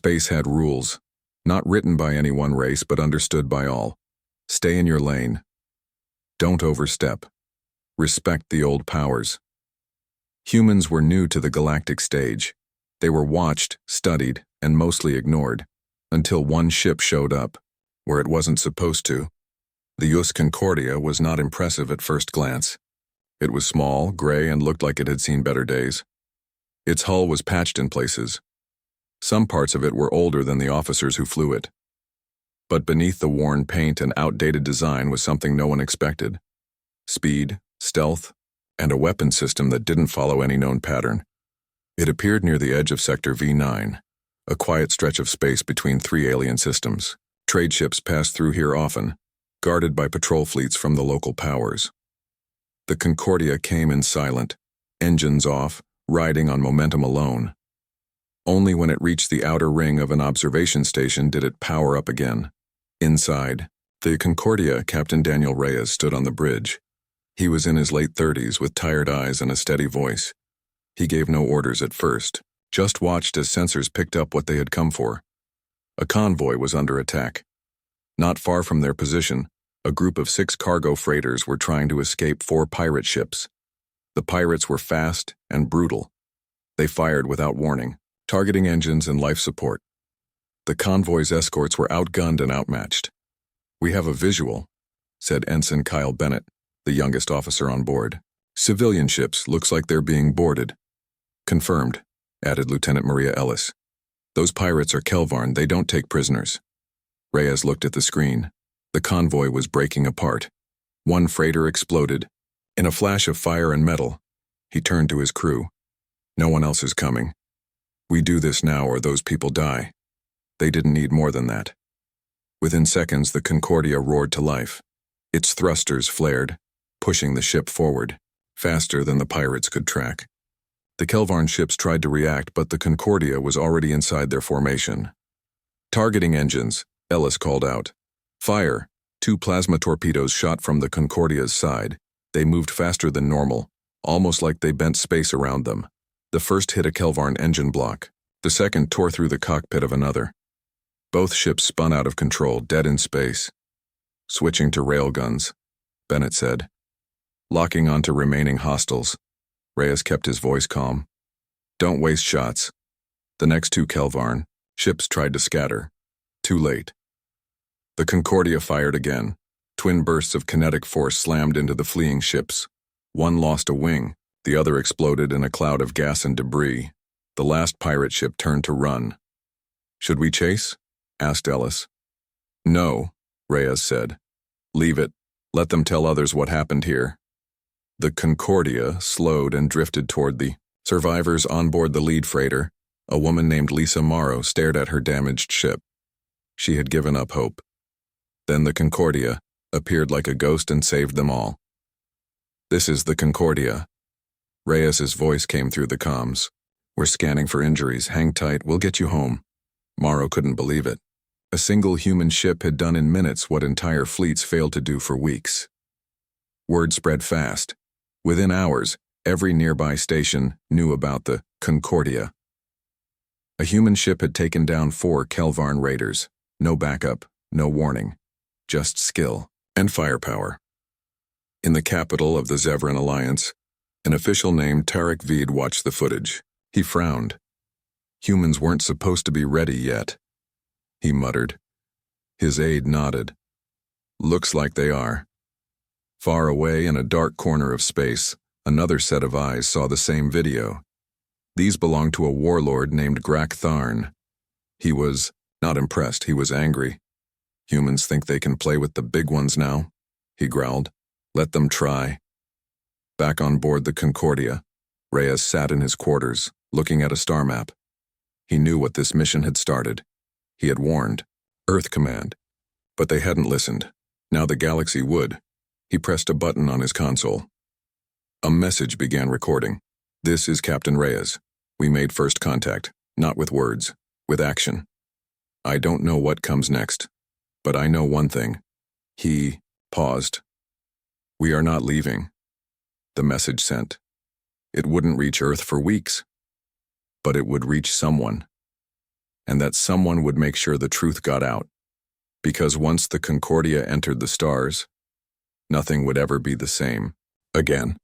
Space had rules, not written by any one race but understood by all. Stay in your lane. Don't overstep. Respect the old powers. Humans were new to the galactic stage. They were watched, studied, and mostly ignored, until one ship showed up, where it wasn't supposed to. The US Concordia was not impressive at first glance. It was small, gray, and looked like it had seen better days. Its hull was patched in places. Some parts of it were older than the officers who flew it. But beneath the worn paint and outdated design was something no one expected. Speed, stealth, and a weapon system that didn't follow any known pattern. It appeared near the edge of Sector V9, a quiet stretch of space between three alien systems. Trade ships passed through here often, guarded by patrol fleets from the local powers. The Concordia came in silent, engines off, riding on momentum alone. Only when it reached the outer ring of an observation station did it power up again. Inside, the Concordia Captain Daniel Reyes stood on the bridge. He was in his late 30s with tired eyes and a steady voice. He gave no orders at first, just watched as sensors picked up what they had come for. A convoy was under attack. Not far from their position, a group of 6 cargo freighters were trying to escape 4 pirate ships. The pirates were fast and brutal. They fired without warning, targeting engines and life support. The convoy's escorts were outgunned and outmatched. "We have a visual," said Ensign Kyle Bennett, the youngest officer on board. "Civilian ships, looks like they're being boarded." "Confirmed," added Lieutenant Maria Ellis. "Those pirates are Kelvarn, they don't take prisoners." Reyes looked at the screen. The convoy was breaking apart. One freighter exploded. In a flash of fire and metal, he turned to his crew. "No one else is coming. We do this now or those people die." They didn't need more than that. Within seconds, the Concordia roared to life. Its thrusters flared, pushing the ship forward, faster than the pirates could track. The Kelvarn ships tried to react, but the Concordia was already inside their formation. "Targeting engines," Ellis called out. "Fire!" 2 plasma torpedoes shot from the Concordia's side. They moved faster than normal, almost like they bent space around them. The first hit a Kelvarn engine block. The second tore through the cockpit of another. Both ships spun out of control, dead in space. "Switching to railguns," Bennett said. "Locking onto remaining hostiles." Reyes kept his voice calm. "Don't waste shots." The next 2 Kelvarn ships tried to scatter. Too late. The Concordia fired again. Twin bursts of kinetic force slammed into the fleeing ships. One lost a wing, the other exploded in a cloud of gas and debris. The last pirate ship turned to run. "Should we chase?" asked Ellis. "No," Reyes said. "Leave it. Let them tell others what happened here." The Concordia slowed and drifted toward the survivors on board the lead freighter. A woman named Lisa Morrow stared at her damaged ship. She had given up hope. Then the Concordia appeared like a ghost and saved them all. "This is the Concordia." Reyes's voice came through the comms. "We're scanning for injuries. Hang tight, we'll get you home." Morrow couldn't believe it. A single human ship had done in minutes what entire fleets failed to do for weeks. Word spread fast. Within hours, every nearby station knew about the Concordia. A human ship had taken down 4 Kelvarn raiders. No backup, no warning. Just skill and firepower. In the capital of the Zevran Alliance, an official named Tarek Veed watched the footage. He frowned. Humans weren't supposed to be ready yet, he muttered. His aide nodded. "Looks like they are." Far away in a dark corner of space, another set of eyes saw the same video. These belonged to a warlord named Grak Tharn. He was not impressed, he was angry. "Humans think they can play with the big ones now," he growled. "Let them try." Back on board the Concordia, Reyes sat in his quarters, looking at a star map. He knew what this mission had started. He had warned Earth Command, but they hadn't listened. Now the galaxy would. He pressed a button on his console. A message began recording. "This is Captain Reyes. We made first contact, not with words, with action. I don't know what comes next, but I know one thing." He paused. "We are not leaving." The message sent. It wouldn't reach Earth for weeks, but it would reach someone. and that someone would make sure the truth got out. Because once the Concordia entered the stars, nothing would ever be the same again.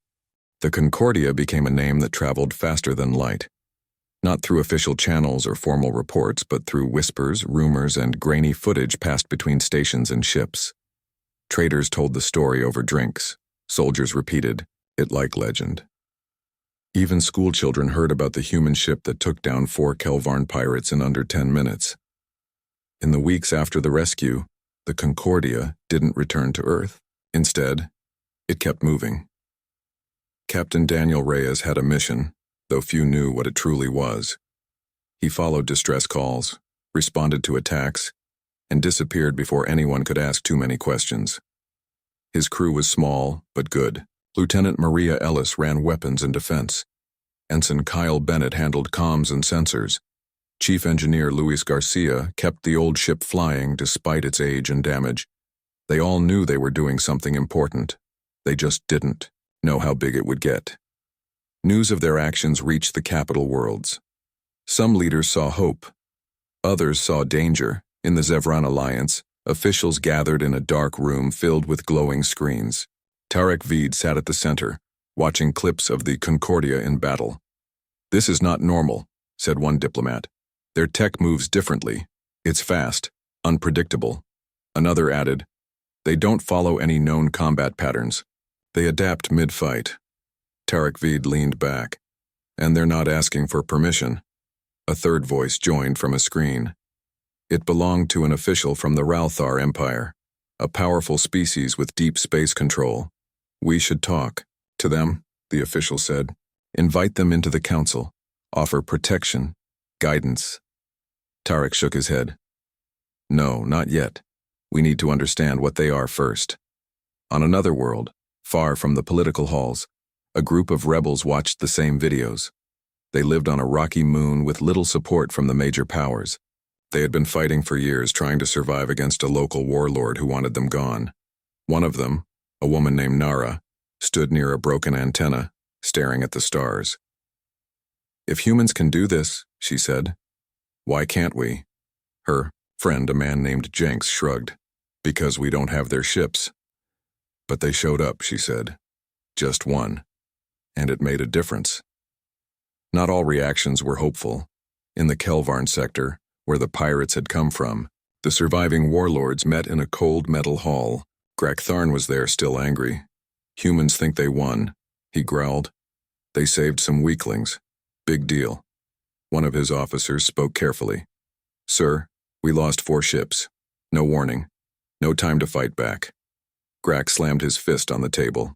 The Concordia became a name that traveled faster than light, not through official channels or formal reports, but through whispers, rumors, and grainy footage passed between stations and ships. Traders told the story over drinks. Soldiers repeated it like legend. Even schoolchildren heard about the human ship that took down 4 Kelvarn pirates in under 10 minutes. In the weeks after the rescue, the Concordia didn't return to Earth. Instead, it kept moving. Captain Daniel Reyes had a mission, though few knew what it truly was. He followed distress calls, responded to attacks, and disappeared before anyone could ask too many questions. His crew was small, but good. Lieutenant Maria Ellis ran weapons and defense. Ensign Kyle Bennett handled comms and sensors. Chief Engineer Luis Garcia kept the old ship flying despite its age and damage. They all knew they were doing something important. They just didn't know how big it would get. News of their actions reached the capital worlds. Some leaders saw hope. Others saw danger. In the Zevran Alliance, officials gathered in a dark room filled with glowing screens. Tarek Veed sat at the center, watching clips of the Concordia in battle. "This is not normal," said one diplomat. "Their tech moves differently. It's fast, unpredictable." Another added, "They don't follow any known combat patterns. They adapt mid-fight." Tarek Veed leaned back. "And they're not asking for permission." A third voice joined from a screen. It belonged to an official from the Ralthar Empire, a powerful species with deep space control. "We should talk to them," the official said. "Invite them into the council. Offer protection, guidance." Tarek shook his head. "No, not yet. We need to understand what they are first." On another world, far from the political halls, a group of rebels watched the same videos. They lived on a rocky moon with little support from the major powers. They had been fighting for years, trying to survive against a local warlord who wanted them gone. One of them, a woman named Nara, stood near a broken antenna, staring at the stars. "If humans can do this," she said, "why can't we?" Her friend, a man named Jenks, shrugged. "Because we don't have their ships." "But they showed up," she said. "Just one. And it made a difference." Not all reactions were hopeful. In the Kelvarn sector, where the pirates had come from, the surviving warlords met in a cold metal hall. Grak'Tharn was there, still angry. "Humans think they won," he growled. "They saved some weaklings. Big deal." One of his officers spoke carefully. "Sir, we lost 4 ships. No warning. No time to fight back." Grak slammed his fist on the table.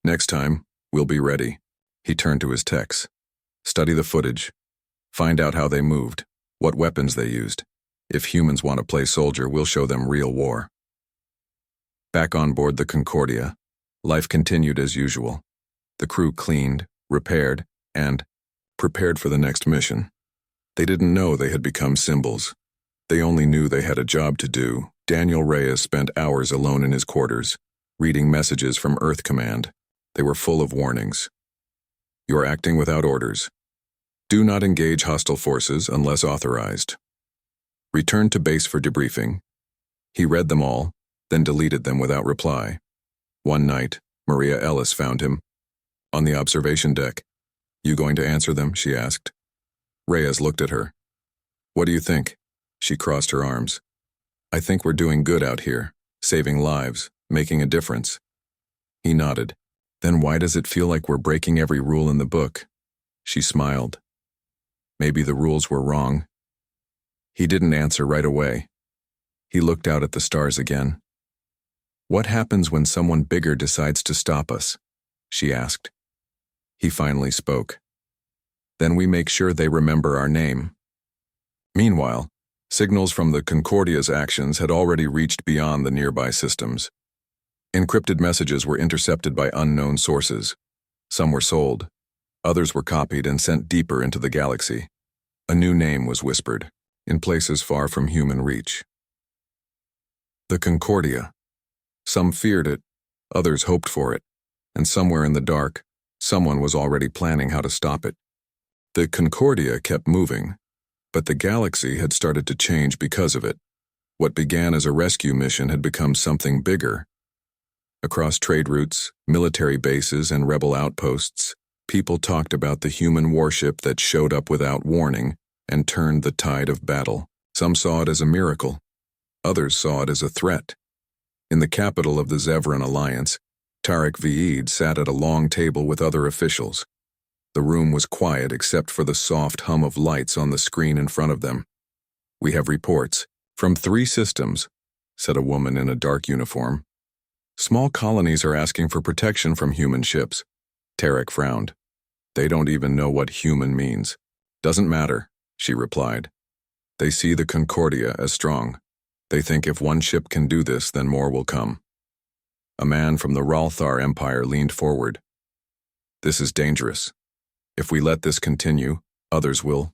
"Next time, we'll be ready." He turned to his techs. "Study the footage. Find out how they moved, what weapons they used. If humans want to play soldier, we'll show them real war." Back on board the Concordia, life continued as usual. The crew cleaned, repaired, and prepared for the next mission. They didn't know they had become symbols. They only knew they had a job to do. Daniel Reyes spent hours alone in his quarters, reading messages from Earth Command. They were full of warnings. "You're acting without orders. Do not engage hostile forces unless authorized. Return to base for debriefing." He read them all, then deleted them without reply. One night, Maria Ellis found him on the observation deck. "You going to answer them?" she asked. Reyes looked at her. "What do you think?" She crossed her arms. "I think we're doing good out here, saving lives, making a difference." He nodded. "Then why does it feel like we're breaking every rule in the book?" She smiled. "Maybe the rules were wrong." He didn't answer right away. He looked out at the stars again. "What happens when someone bigger decides to stop us?" she asked. He finally spoke. "Then we make sure they remember our name." Meanwhile, signals from the Concordia's actions had already reached beyond the nearby systems. Encrypted messages were intercepted by unknown sources. Some were sold. Others were copied and sent deeper into the galaxy. A new name was whispered, in places far from human reach. The Concordia. Some feared it, others hoped for it, and somewhere in the dark, someone was already planning how to stop it. The Concordia kept moving, But the galaxy had started to change because of it. What began as a rescue mission had become something bigger. Across trade routes, military bases, and rebel outposts, people talked about the human warship that showed up without warning and turned the tide of battle. Some saw it as a miracle. Others saw it as a threat. In the capital of the Zevran Alliance, Tariq V'Eid sat at a long table with other officials. The room was quiet except for the soft hum of lights on the screen in front of them. "We have reports from 3 systems," said a woman in a dark uniform. "Small colonies are asking for protection from human ships." Tariq frowned. "They don't even know what human means." "Doesn't matter," she replied. "They see the Concordia as strong. They think if one ship can do this, then more will come." A man from the Ralthar Empire leaned forward. "This is dangerous. If we let this continue, others will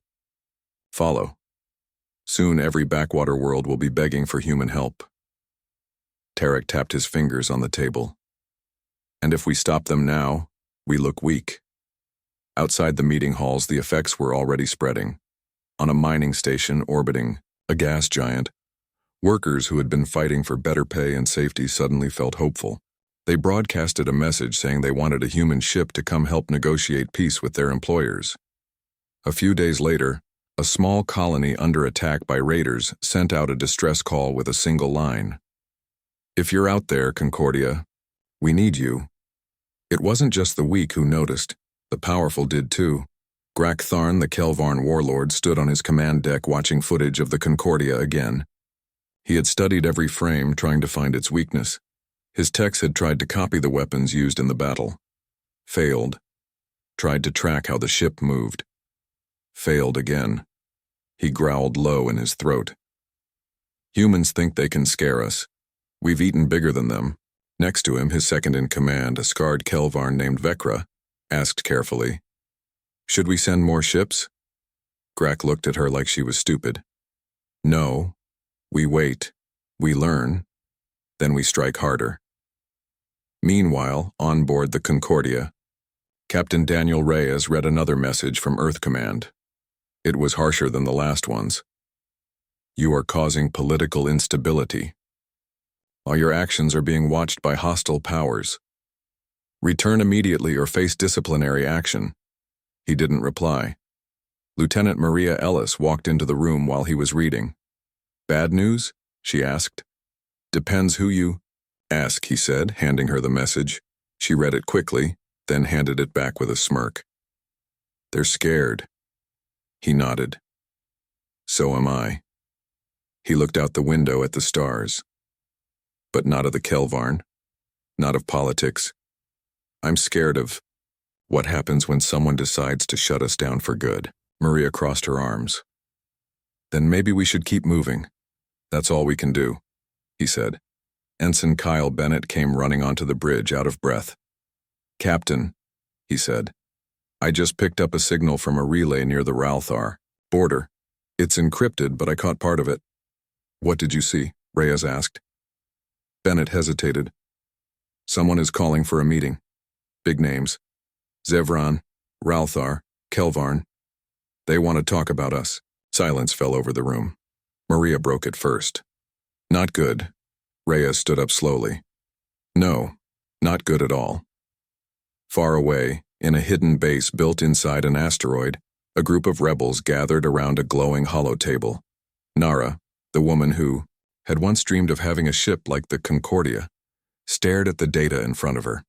follow. Soon every backwater world will be begging for human help." Tariq tapped his fingers on the table. "And if we stop them now, we look weak." Outside the meeting halls, the effects were already spreading. On a mining station orbiting a gas giant, workers who had been fighting for better pay and safety suddenly felt hopeful. They broadcasted a message saying they wanted a human ship to come help negotiate peace with their employers. A few days later, a small colony under attack by raiders sent out a distress call with a single line. "If you're out there, Concordia, we need you." It wasn't just the weak who noticed. The powerful did too. Grak Tharn, the Kelvarn warlord, stood on his command deck watching footage of the Concordia again. He had studied every frame, trying to find its weakness. His techs had tried to copy the weapons used in the battle. Failed. Tried to track how the ship moved. Failed again. He growled low in his throat. "Humans think they can scare us. We've eaten bigger than them." Next to him, his second-in-command, a scarred Kelvarn named Vekra, asked carefully, "Should we send more ships?" Grak looked at her like she was stupid. "No. We wait. We learn. Then we strike harder." Meanwhile, on board the Concordia, Captain Daniel Reyes read another message from Earth Command. It was harsher than the last ones. "You are causing political instability. All your actions are being watched by hostile powers. Return immediately or face disciplinary action." He didn't reply. Lieutenant Maria Ellis walked into the room while he was reading. "Bad news?" she asked. "Depends who you ask," he said, handing her the message. She read it quickly, then handed it back with a smirk. "They're scared." He nodded. "So am I." He looked out the window at the stars. "But not of the Kelvarn. Not of politics. I'm scared of what happens when someone decides to shut us down for good." Maria crossed her arms. "Then maybe we should keep moving. That's all we can do," he said. Ensign Kyle Bennett came running onto the bridge, out of breath. "Captain," he said, "I just picked up a signal from a relay near the Ralthar border. It's encrypted, but I caught part of it." "What did you see?" Reyes asked. Bennett hesitated. "Someone is calling for a meeting. Big names. Zevran, Ralthar, Kelvarn. They want to talk about us." Silence fell over the room. Maria broke it first. "Not good." Reyes stood up slowly. "No, not good at all." Far away, in a hidden base built inside an asteroid, a group of rebels gathered around a glowing holotable. Nara, the woman who had once dreamed of having a ship like the Concordia, stared at the data in front of her.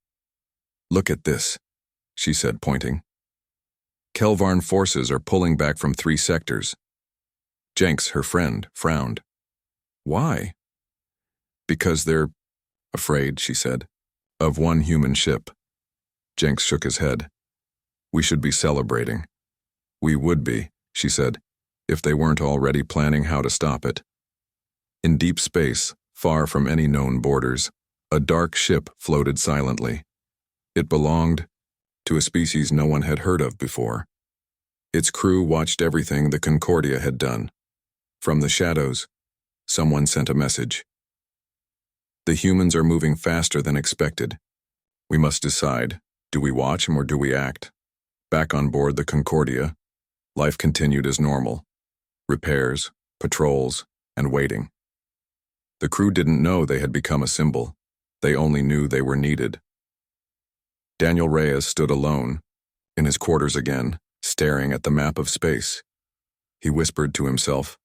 "Look at this," she said, pointing. "Kelvarn forces are pulling back from 3 sectors. Jenks, her friend, frowned. "Why?" "Because they're afraid," she said, "of one human ship." Jenks shook his head. "We should be celebrating." "We would be," she said, "if they weren't already planning how to stop it." In deep space, far from any known borders, a dark ship floated silently. It belonged to a species no one had heard of before. Its crew watched everything the Concordia had done. From the shadows, someone sent a message. "The humans are moving faster than expected. We must decide, do we watch them or do we act?" Back on board the Concordia, life continued as normal. repairs, patrols, and waiting. The crew didn't know they had become a symbol. They only knew they were needed. Daniel Reyes stood alone, in his quarters again, staring at the map of space. He whispered to himself,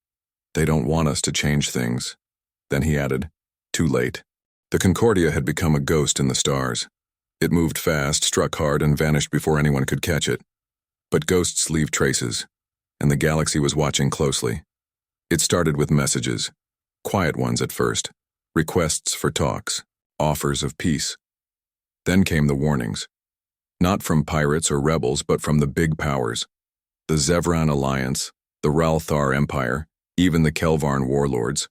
"They don't want us to change things." Then he added, "Too late." The Concordia had become a ghost in the stars. It moved fast, struck hard, and vanished before anyone could catch it. But ghosts leave traces, and the galaxy was watching closely. It started with messages, quiet ones at first, requests for talks, offers of peace. Then came the warnings. Not from pirates or rebels, but from the big powers. The Zevran Alliance, the Ralthar Empire, even the Kelvarn warlords.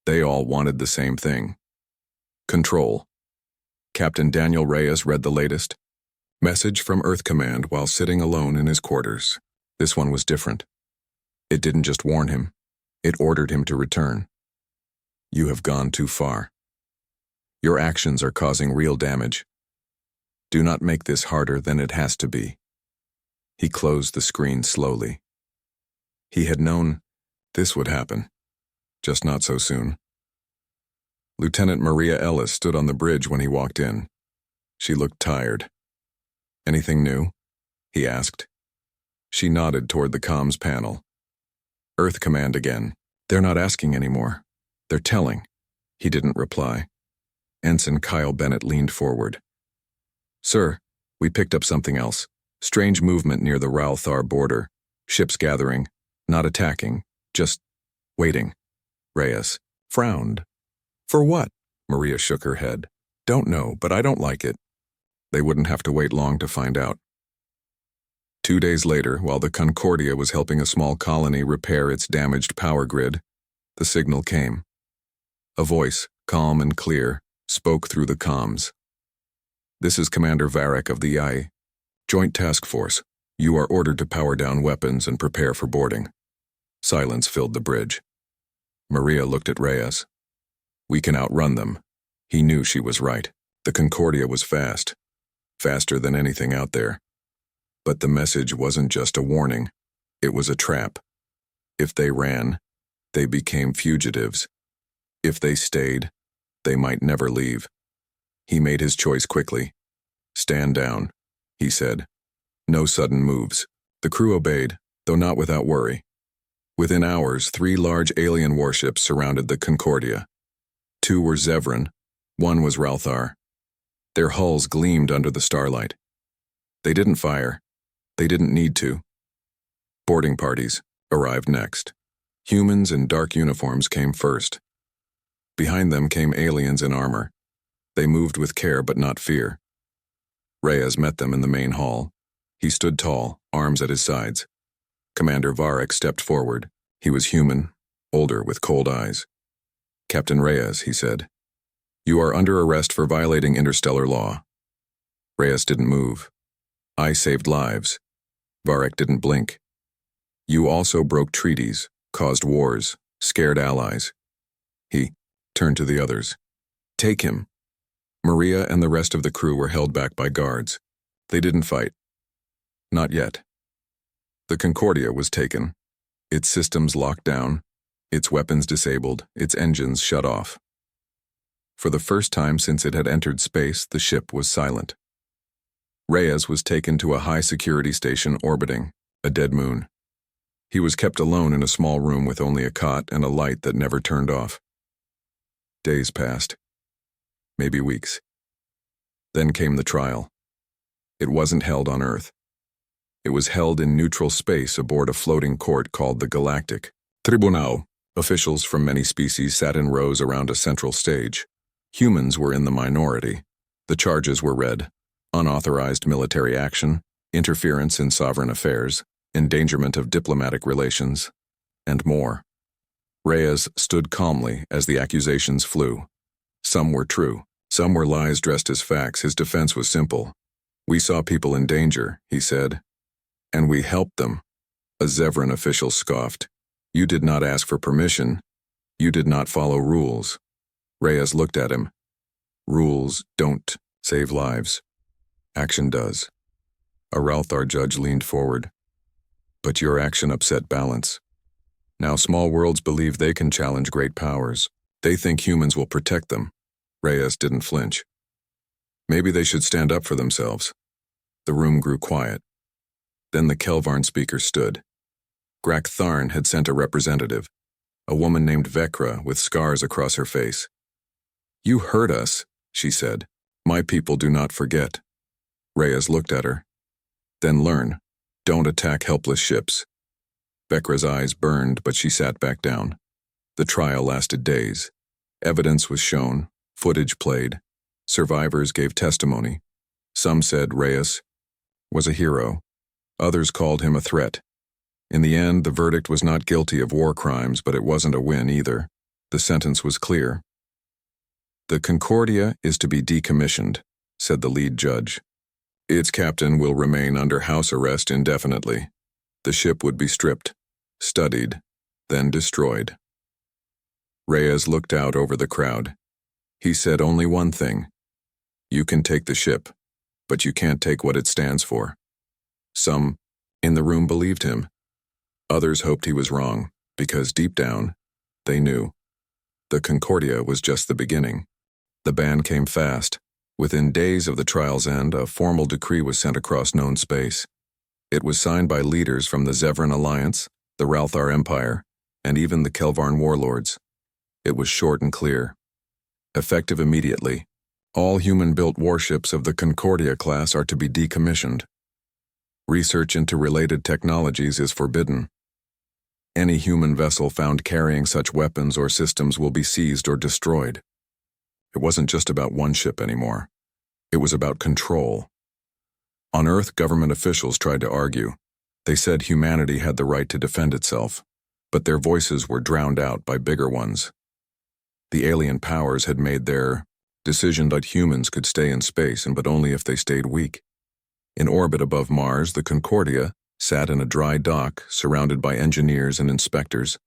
They all wanted the same thing. Control. Captain Daniel Reyes read the latest. Message from Earth Command while sitting alone in his quarters. This one was different. It didn't just warn him. It ordered him to return. You have gone too far. Your actions are causing real damage. Do not make this harder than it has to be. He closed the screen slowly. He had known this would happen, just not so soon. Lieutenant Maria Ellis stood on the bridge when he walked in. She looked tired. "Anything new?" he asked. She nodded toward the comms panel. "Earth Command again. They're not asking anymore. They're telling." He didn't reply. Ensign Kyle Bennett leaned forward. "Sir, we picked up something else. Strange movement near the Ralthar border. Ships gathering, not attacking, just waiting." Reyes frowned. "For what?" Maria shook her head. "Don't know, but I don't like it." They wouldn't have to wait long to find out. 2 days later, while the Concordia was helping a small colony repair its damaged power grid, the signal came. A voice, calm and clear, spoke through the comms. "This is Commander Varric of the I. Joint Task Force. You are ordered to power down weapons and prepare for boarding." Silence filled the bridge. Maria looked at Reyes. "We can outrun them." He knew she was right. The Concordia was fast. Faster than anything out there. But the message wasn't just a warning. It was a trap. If they ran, they became fugitives. If they stayed, they might never leave. He made his choice quickly. "Stand down," he said. "No sudden moves." The crew obeyed, though not without worry. Within hours, 3 large alien warships surrounded the Concordia. 2 were Zevran, 1 was Ralthar. Their hulls gleamed under the starlight. They didn't fire. They didn't need to. Boarding parties arrived next. Humans in dark uniforms came first. Behind them came aliens in armor. They moved with care but not fear. Reyes met them in the main hall. He stood tall, arms at his sides. Commander Varric stepped forward. He was human, older with cold eyes. "Captain Reyes," he said, "you are under arrest for violating interstellar law." Reyes didn't move. "I saved lives." Varric didn't blink. "You also broke treaties, caused wars, scared allies." He turned to the others. "Take him." Maria and the rest of the crew were held back by guards. They didn't fight. Not yet. The Concordia was taken. Its systems locked down, its weapons disabled, its engines shut off. For the first time since it had entered space, the ship was silent. Reyes was taken to a high-security station orbiting a dead moon. He was kept alone in a small room with only a cot and a light that never turned off. Days passed. Maybe weeks. Then came the trial. It wasn't held on Earth. It was held in neutral space aboard a floating court called the Galactic Tribunal. Officials from many species sat in rows around a central stage. Humans were in the minority. The charges were read: unauthorized military action, interference in sovereign affairs, endangerment of diplomatic relations, and more. Reyes stood calmly as the accusations flew. Some were true. Some were lies dressed as facts. His defense was simple. "We saw people in danger," he said, "and we helped them." A Zevran official scoffed. "You did not ask for permission. You did not follow rules." Reyes looked at him. "Rules don't save lives. Action does." A Ralthar judge leaned forward. "But your action upset balance." Now small worlds believe they can challenge great powers. They think humans will protect them. Reyes didn't flinch. Maybe they should stand up for themselves. The room grew quiet. Then the Kelvarn speaker stood. Grak Tharn had sent a representative, a woman named Vekra with scars across her face. "You hurt us," she said. "My people do not forget." Reyes looked at her. "Then learn. Don't attack helpless ships." Vekra's eyes burned, but she sat back down. The trial lasted days. Evidence was shown, footage played. Survivors gave testimony. Some said Reyes was a hero. Others called him a threat. In the end, the verdict was not guilty of war crimes, but it wasn't a win either. The sentence was clear. "The Concordia is to be decommissioned," said the lead judge. "Its captain will remain under house arrest indefinitely. The ship would be stripped, studied, then destroyed." Reyes looked out over the crowd. He said only one thing: "You can take the ship, but you can't take what it stands for." Some in the room believed him. Others hoped he was wrong, because deep down, they knew. The Concordia was just the beginning. The ban came fast. Within days of the trial's end, a formal decree was sent across known space. It was signed by leaders from the Zevran Alliance, the Ralthar Empire, and even the Kelvarn warlords. It was short and clear. Effective immediately, all human-built warships of the Concordia class are to be decommissioned. Research into related technologies is forbidden. Any human vessel found carrying such weapons or systems will be seized or destroyed. It wasn't just about one ship anymore. It was about control. On Earth, government officials tried to argue. They said humanity had the right to defend itself, but their voices were drowned out by bigger ones. The alien powers had made their decision that humans could stay in space, but only if they stayed weak. In orbit above Mars, the Concordia sat in a dry dock surrounded by engineers and inspectors.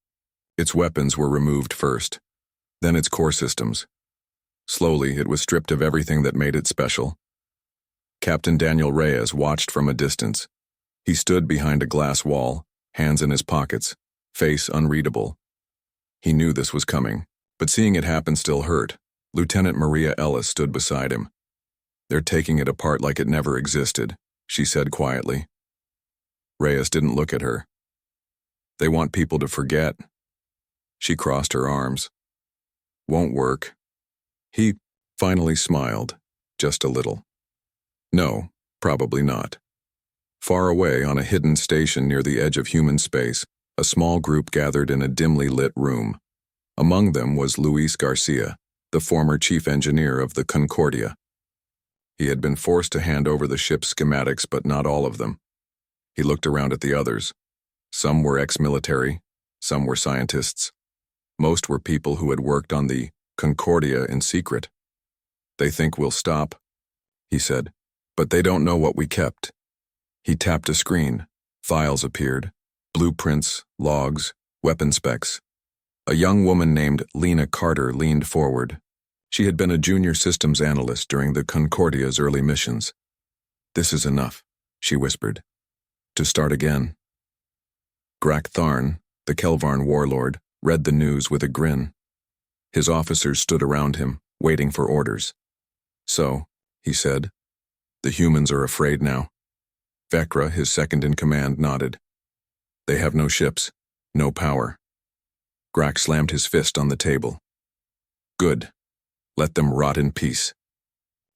Its weapons were removed first, then its core systems. Slowly, it was stripped of everything that made it special. Captain Daniel Reyes watched from a distance. He stood behind a glass wall, hands in his pockets, face unreadable. He knew this was coming, but seeing it happen still hurt. Lieutenant Maria Ellis stood beside him. "They're taking it apart like it never existed," she said quietly. Reyes didn't look at her. "They want people to forget." She crossed her arms. "Won't work." He finally smiled, just a little. "No, probably not." Far away on a hidden station near the edge of human space, a small group gathered in a dimly lit room. Among them was Luis Garcia, the former chief engineer of the Concordia. He had been forced to hand over the ship's schematics, but not all of them. He looked around at the others. Some were ex-military, some were scientists. Most were people who had worked on the Concordia in secret. "They think we'll stop," he said, "but they don't know what we kept." He tapped a screen. Files appeared. Blueprints, logs, weapon specs. A young woman named Lena Carter leaned forward. She had been a junior systems analyst during the Concordia's early missions. "This is enough," she whispered. "To start again." Grak Tharn, the Kelvarn warlord, read the news with a grin. His officers stood around him, waiting for orders. "So," he said, "the humans are afraid now." Vekra, his second-in-command, nodded. "They have no ships, no power." Grak slammed his fist on the table. "Good. Let them rot in peace."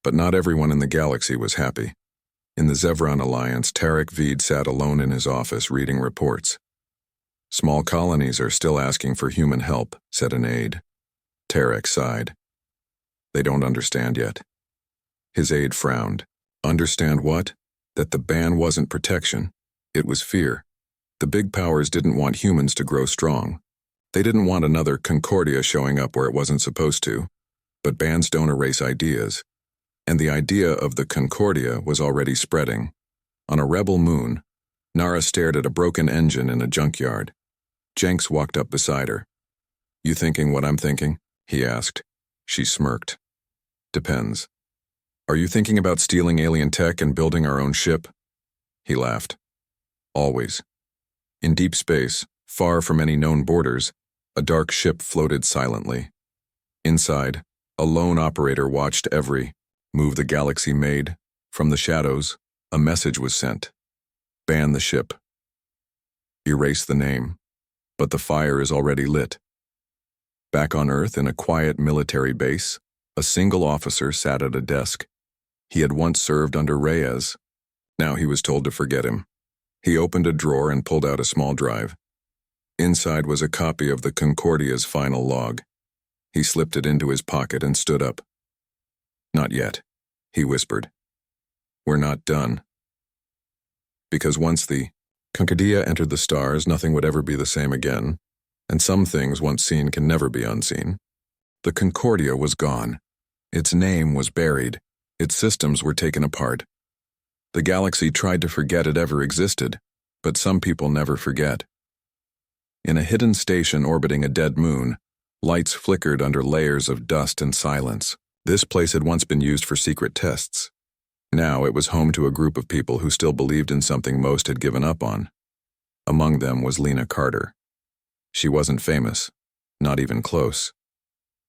But not everyone in the galaxy was happy. In the Zevran Alliance, Tarek Veed sat alone in his office reading reports. "Small colonies are still asking for human help," said an aide. Tarek sighed. "They don't understand yet." His aide frowned. "Understand what? That the ban wasn't protection. It was fear. The big powers didn't want humans to grow strong. They didn't want another Concordia showing up where it wasn't supposed to. But bans don't erase ideas. And the idea of the Concordia was already spreading. On a rebel moon, Nara stared at a broken engine in a junkyard. Jenks walked up beside her. "You thinking what I'm thinking?" he asked. She smirked. "Depends. Are you thinking about stealing alien tech and building our own ship?" He laughed. "Always. In deep space, Far from any known borders, a dark ship floated silently. Inside, a lone operator watched every move the galaxy made. From the shadows, a message was sent. Ban the ship. Erase the name. But the fire is already lit. Back on Earth, in a quiet military base, a single officer sat at a desk. He had once served under Reyes. Now he was told to forget him. He opened a drawer and pulled out a small drive. Inside was a copy of the Concordia's final log. He slipped it into his pocket and stood up. "Not yet," he whispered. "We're not done." Because once the Concordia entered the stars, nothing would ever be the same again, and some things once seen can never be unseen. The Concordia was gone. Its name was buried. Its systems were taken apart. The galaxy tried to forget it ever existed, but some people never forget. In a hidden station orbiting a dead moon, lights flickered under layers of dust and silence. This place had once been used for secret tests. Now it was home to a group of people who still believed in something most had given up on. Among them was Lena Carter. She wasn't famous, not even close.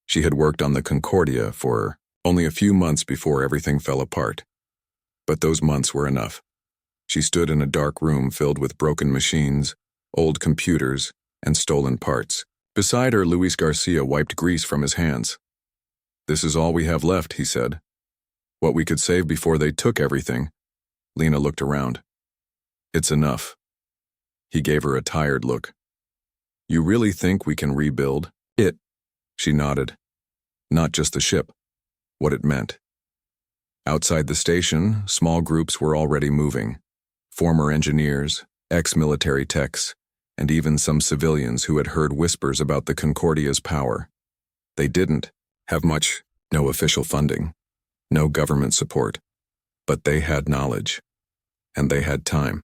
She had worked on the Concordia for only a few months before everything fell apart. But those months were enough. She stood in a dark room filled with broken machines, old computers, and stolen parts. Beside her, Luis Garcia wiped grease from his hands. "This is all we have left," he said. "What we could save before they took everything." Lena looked around. "It's enough." He gave her a tired look. "You really think we can rebuild it?" She nodded. Not just the ship, what it meant. Outside the station, small groups were already moving. Former engineers, ex-military techs, and even some civilians who had heard whispers about the Concordia's power. They didn't have much, no official funding, no government support, but they had knowledge, and they had time.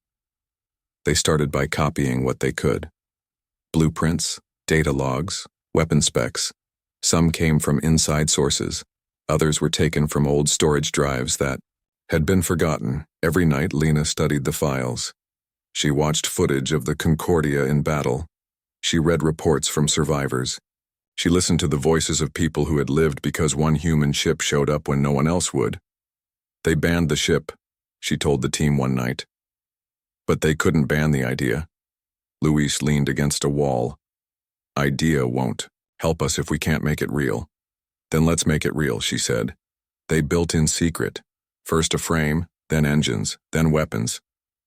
They started by copying what they could. Blueprints, data logs, weapon specs. Some came from inside sources. Others were taken from old storage drives that had been forgotten. Every night, Lena studied the files. She watched footage of the Concordia in battle. She read reports from survivors. She listened to the voices of people who had lived because one human ship showed up when no one else would. "They banned the ship," she told the team one night. But they couldn't ban the idea. Luis leaned against a wall. "Idea won't help us if we can't make it real." "Then let's make it real," she said. They built in secret. First a frame, then engines, then weapons.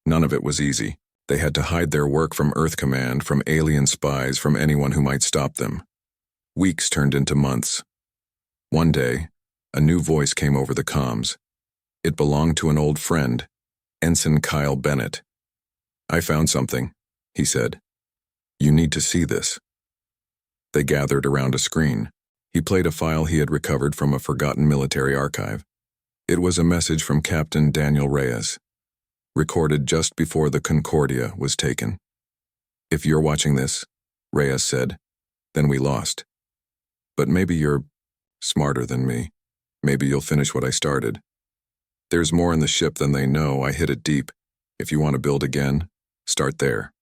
None of it was easy. They had to hide their work from Earth Command, from alien spies, from anyone who might stop them. Weeks turned into months. One day, a new voice came over the comms. It belonged to an old friend, Ensign Kyle Bennett. "I found something," he said. "You need to see this." They gathered around a screen. He played a file he had recovered from a forgotten military archive. It was a message from Captain Daniel Reyes, recorded just before the Concordia was taken. "If you're watching this," Reyes said, "then we lost. But maybe you're smarter than me. Maybe you'll finish what I started. There's more in the ship than they know. I hit it deep. If you want to build again, start there."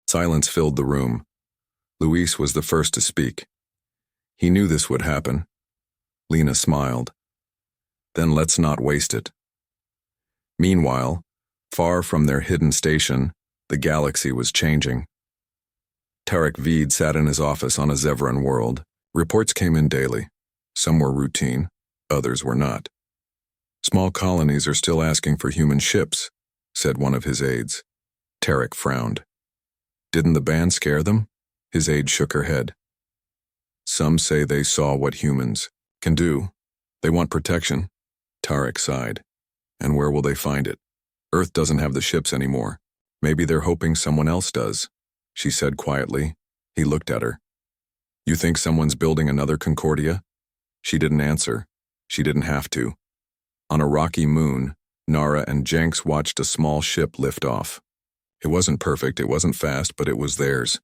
Silence filled the room. Luis was the first to speak. He knew this would happen. Lena smiled. "Then let's not waste it." Meanwhile, far from their hidden station, the galaxy was changing. Tarek Veed sat in his office on a Zevran world. Reports came in daily. Some were routine, others were not. "Small colonies are still asking for human ships," said one of his aides. Tarek frowned. "Didn't the ban scare them?" His aide shook her head. "Some say they saw what humans can do. They want protection." Tarek sighed. "And where will they find it? Earth doesn't have the ships anymore. Maybe they're hoping someone else does," she said quietly. He looked at her. "You think someone's building another Concordia?" She didn't answer. She didn't have to. On a rocky moon, Nara and Jenks watched a small ship lift off. It wasn't perfect, it wasn't fast, but it was theirs.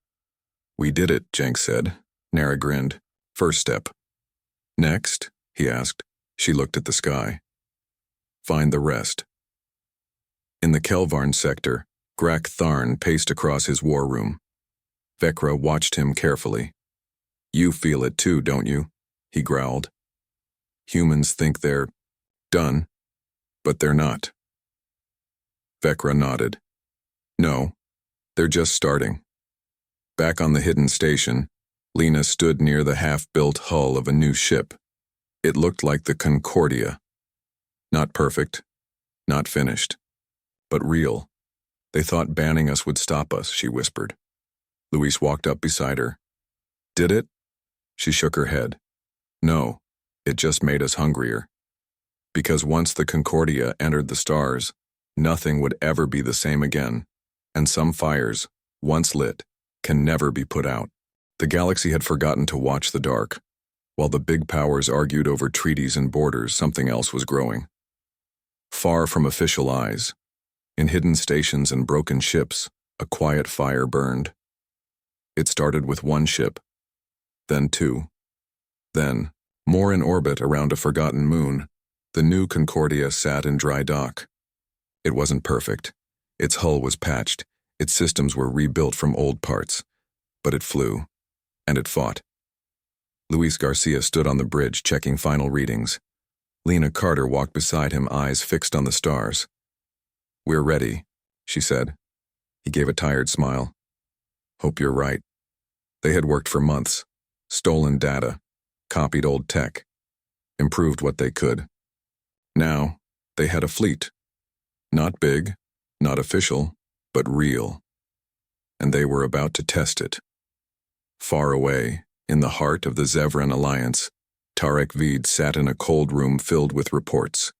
"We did it," Jenks said. Nara grinned. "First step." "Next?" he asked. She looked at the sky. "Find the rest." In the Kelvarn sector, Grak Tharn paced across his war room. Vecra watched him carefully. You feel it too, don't you? He growled. Humans think they're done, but they're not. Vecra nodded. No, they're just starting. Back on the hidden station, Lena stood near the half-built hull of a new ship. It looked like the Concordia. Not perfect, not finished, but real. They thought banning us would stop us, she whispered. Luis walked up beside her. Did it? She shook her head. No, it just made us hungrier. Because once the Concordia entered the stars, nothing would ever be the same again, and some fires, once lit, can never be put out. The galaxy had forgotten to watch the dark. While the big powers argued over treaties and borders, something else was growing. Far from official eyes, in hidden stations and broken ships, a quiet fire burned. It started with one ship, then two. Then, more in orbit around a forgotten moon, the new Concordia sat in dry dock. It wasn't perfect. Its hull was patched. Its systems were rebuilt from old parts. But it flew. And it fought. Luis Garcia stood on the bridge checking final readings. Lena Carter walked beside him, eyes fixed on the stars. We're ready, she said. He gave a tired smile. Hope you're right. They had worked for months. Stolen data. Copied old tech. Improved what they could. Now, they had a fleet. Not big, not official, but real. And they were about to test it. Far away, in the heart of the Zevran Alliance, Tarek Veed sat in a cold room filled with reports.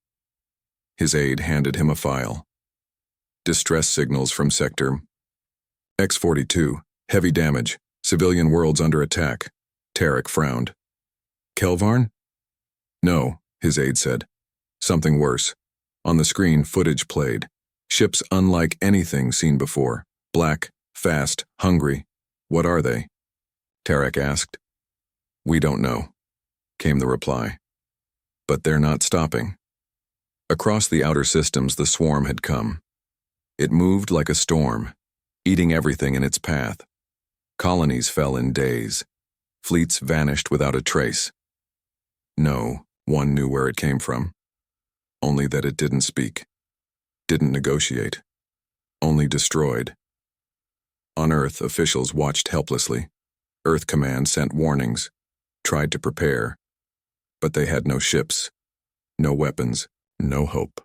His aide handed him a file. Distress signals from Sector X-42, heavy damage, civilian worlds under attack. Tarek frowned. Kelvarn? No, his aide said. Something worse. On the screen, footage played. Ships unlike anything seen before. Black, fast, hungry. What are they? Tarek asked. We don't know, came the reply. But they're not stopping. Across the outer systems, the swarm had come. It moved like a storm, eating everything in its path. Colonies fell in days. Fleets vanished without a trace. No one knew where it came from. Only that it didn't speak. Didn't negotiate. Only destroyed. On Earth, officials watched helplessly. Earth Command sent warnings, tried to prepare. But they had no ships, no weapons, no hope.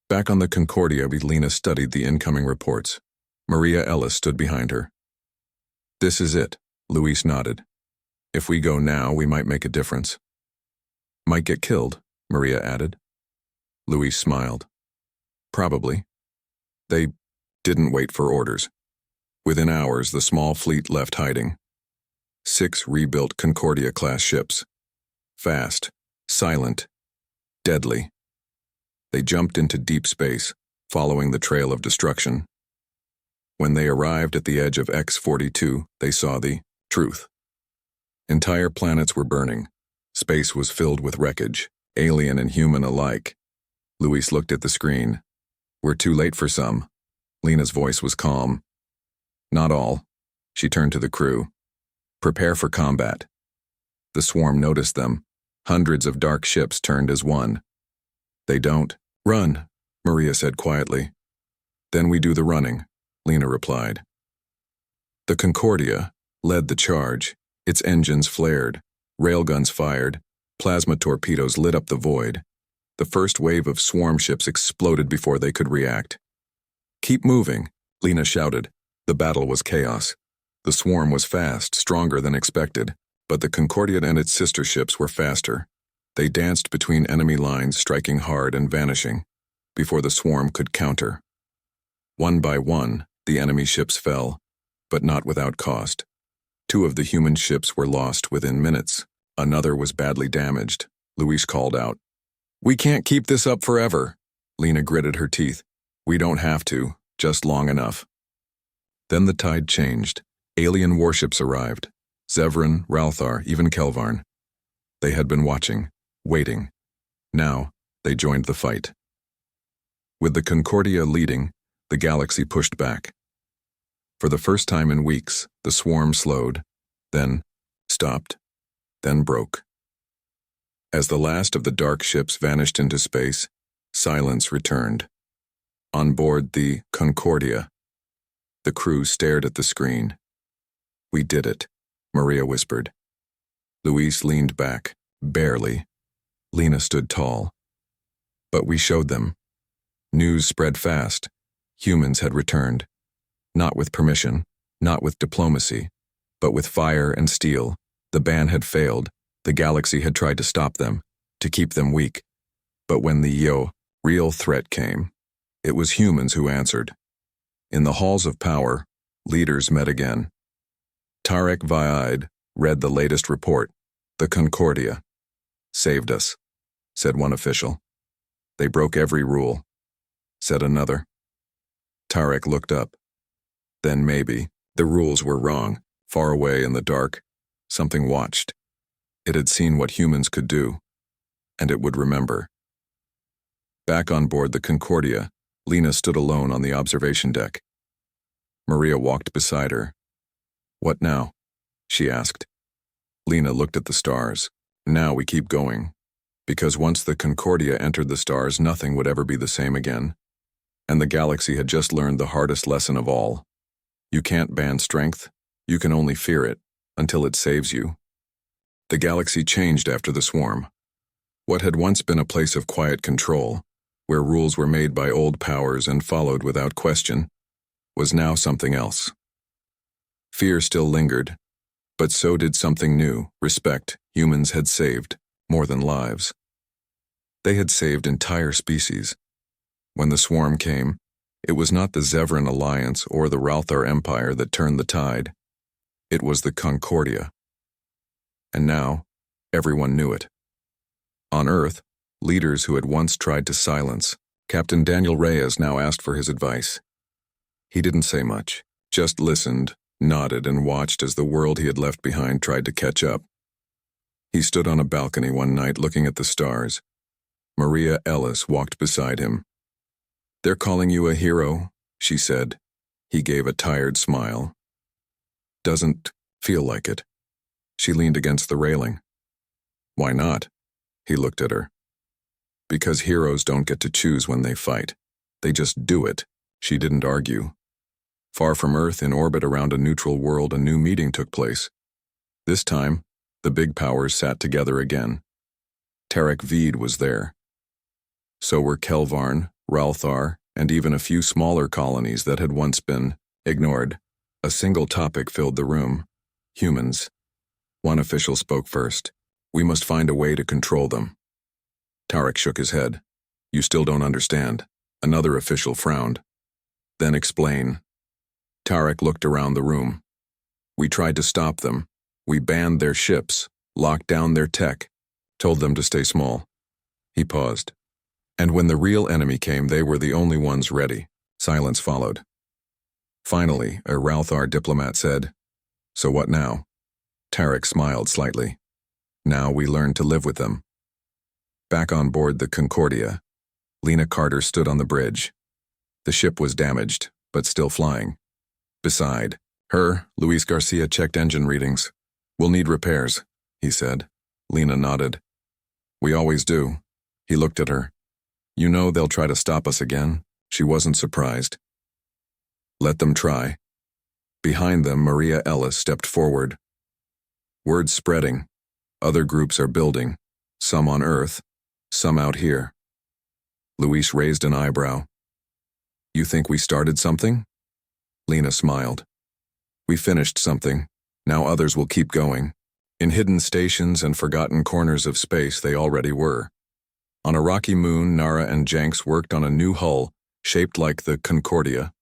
Back on the Concordia, Lena studied the incoming reports. Maria Ellis stood behind her. This is it, Luis nodded. If we go now, we might make a difference. Might get killed, Maria added. Luis smiled. Probably. They didn't wait for orders. Within hours, the small fleet left hiding. 6 rebuilt Concordia-class ships. Fast, silent, deadly. They jumped into deep space, following the trail of destruction. When they arrived at the edge of X-42, they saw the truth. Entire planets were burning. Space was filled with wreckage, alien and human alike. Luis looked at the screen. We're too late for some. Lena's voice was calm. Not all. She turned to the crew. Prepare for combat. The swarm noticed them. Hundreds of dark ships turned as one. They don't. Run, Maria said quietly. Then we do the running, Lena replied. The Concordia led the charge. Its engines flared. Railguns fired. Plasma torpedoes lit up the void. The first wave of swarm ships exploded before they could react. Keep moving, Lena shouted. The battle was chaos. The swarm was fast, stronger than expected, but the Concordia and its sister ships were faster. They danced between enemy lines, striking hard and vanishing, before the swarm could counter. One by one, the enemy ships fell, but not without cost. 2 of the human ships were lost within minutes. Another was badly damaged. Luis called out. We can't keep this up forever. Lena gritted her teeth. We don't have to, just long enough. Then the tide changed. Alien warships arrived. Zevran, Ralthar, even Kelvarn. They had been watching, waiting. Now, they joined the fight. With the Concordia leading, the galaxy pushed back. For the first time in weeks, the swarm slowed, then stopped, then broke. As the last of the dark ships vanished into space, silence returned. On board the Concordia, the crew stared at the screen. "We did it," Maria whispered. Luis leaned back, barely. Lena stood tall. "But we showed them." News spread fast. Humans had returned. Not with permission, not with diplomacy, but with fire and steel. The ban had failed. The galaxy had tried to stop them, to keep them weak. But when the real threat came, it was humans who answered. In the halls of power, leaders met again. Tarek Vaid read the latest report. The Concordia saved us, said one official. They broke every rule, said another. Tarek looked up. Then maybe the rules were wrong. Far away in the dark, something watched. It had seen what humans could do, and it would remember. Back on board the Concordia, Lena stood alone on the observation deck. Maria walked beside her. "What now?" she asked. Lena looked at the stars. "Now we keep going. Because once the Concordia entered the stars, nothing would ever be the same again. And the galaxy had just learned the hardest lesson of all. You can't ban strength. You can only fear it, until it saves you." The galaxy changed after the swarm. What had once been a place of quiet control, where rules were made by old powers and followed without question, was now something else. Fear still lingered, but so did something new, respect. Humans had saved, more than lives. They had saved entire species. When the swarm came, it was not the Zevran Alliance or the Ralthar Empire that turned the tide. It was the Concordia. And now, everyone knew it. On Earth, leaders who had once tried to silence, Captain Daniel Reyes now asked for his advice. He didn't say much, just listened, nodded, and watched as the world he had left behind tried to catch up. He stood on a balcony one night looking at the stars. Maria Ellis walked beside him. "They're calling you a hero," she said. He gave a tired smile. "Doesn't feel like it." She leaned against the railing. "Why not?" He looked at her. "Because heroes don't get to choose when they fight. They just do it." She didn't argue. Far from Earth, in orbit around a neutral world, a new meeting took place. This time, the big powers sat together again. Tarek Vaid was there. So were Kelvarn, Ralthar, and even a few smaller colonies that had once been ignored. A single topic filled the room: humans. One official spoke first. "We must find a way to control them." Tarek shook his head. "You still don't understand." Another official frowned. "Then explain." Tarek looked around the room. "We tried to stop them. We banned their ships, locked down their tech, told them to stay small." He paused. "And when the real enemy came, they were the only ones ready." Silence followed. Finally, a Ralthar diplomat said, "So what now?" Tarek smiled slightly. "Now we learn to live with them." Back on board the Concordia, Lena Carter stood on the bridge. The ship was damaged, but still flying. Beside her, Luis Garcia checked engine readings. "We'll need repairs," he said. Lena nodded. "We always do." He looked at her. "You know they'll try to stop us again." She wasn't surprised. "Let them try." Behind them, Maria Ellis stepped forward. "Word's spreading. Other groups are building. Some on Earth, some out here." Luis raised an eyebrow. "You think we started something?" Lena smiled. "We finished something. Now others will keep going. In hidden stations and forgotten corners of space they already were. On a rocky moon, Nara and Jenks worked on a new hull, shaped like the Concordia.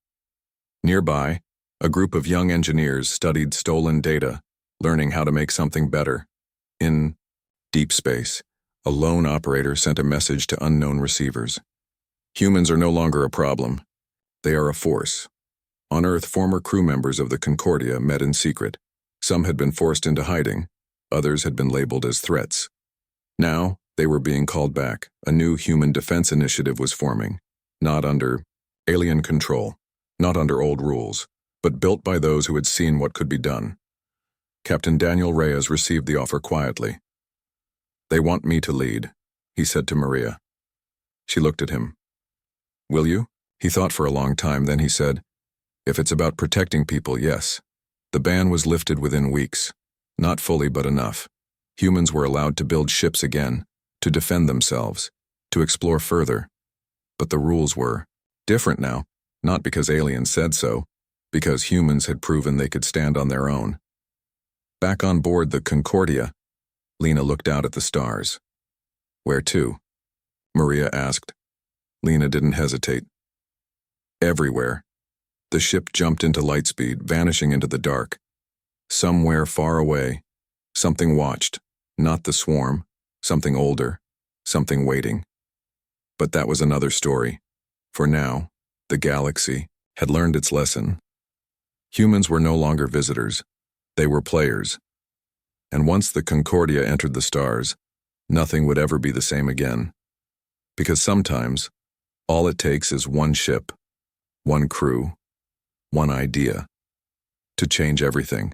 Nearby, a group of young engineers studied stolen data, learning how to make something better. In deep space, a lone operator sent a message to unknown receivers. Humans are no longer a problem. They are a force. On Earth, former crew members of the Concordia met in secret. Some had been forced into hiding. Others had been labeled as threats. Now, they were being called back. A new human defense initiative was forming. Not under alien control. Not under old rules. but built by those who had seen what could be done. Captain Daniel Reyes received the offer quietly. "They want me to lead," he said to Maria. She looked at him. "Will you?" He thought for a long time, then he said, "If it's about protecting people, yes." The ban was lifted within weeks. Not fully, but enough. Humans were allowed to build ships again, to defend themselves, to explore further. But the rules were different now, not because aliens said so, because humans had proven they could stand on their own. Back on board the Concordia, Lena looked out at the stars. "Where to?" Maria asked. Lena didn't hesitate. Everywhere. The ship jumped into lightspeed, vanishing into the dark. Somewhere far away, something watched, not the swarm, something older, something waiting. But that was another story. For now, the galaxy had learned its lesson. Humans were no longer visitors. They were players. And once the Concordia entered the stars, nothing would ever be the same again. Because sometimes, all it takes is one ship, one crew, one idea, to change everything.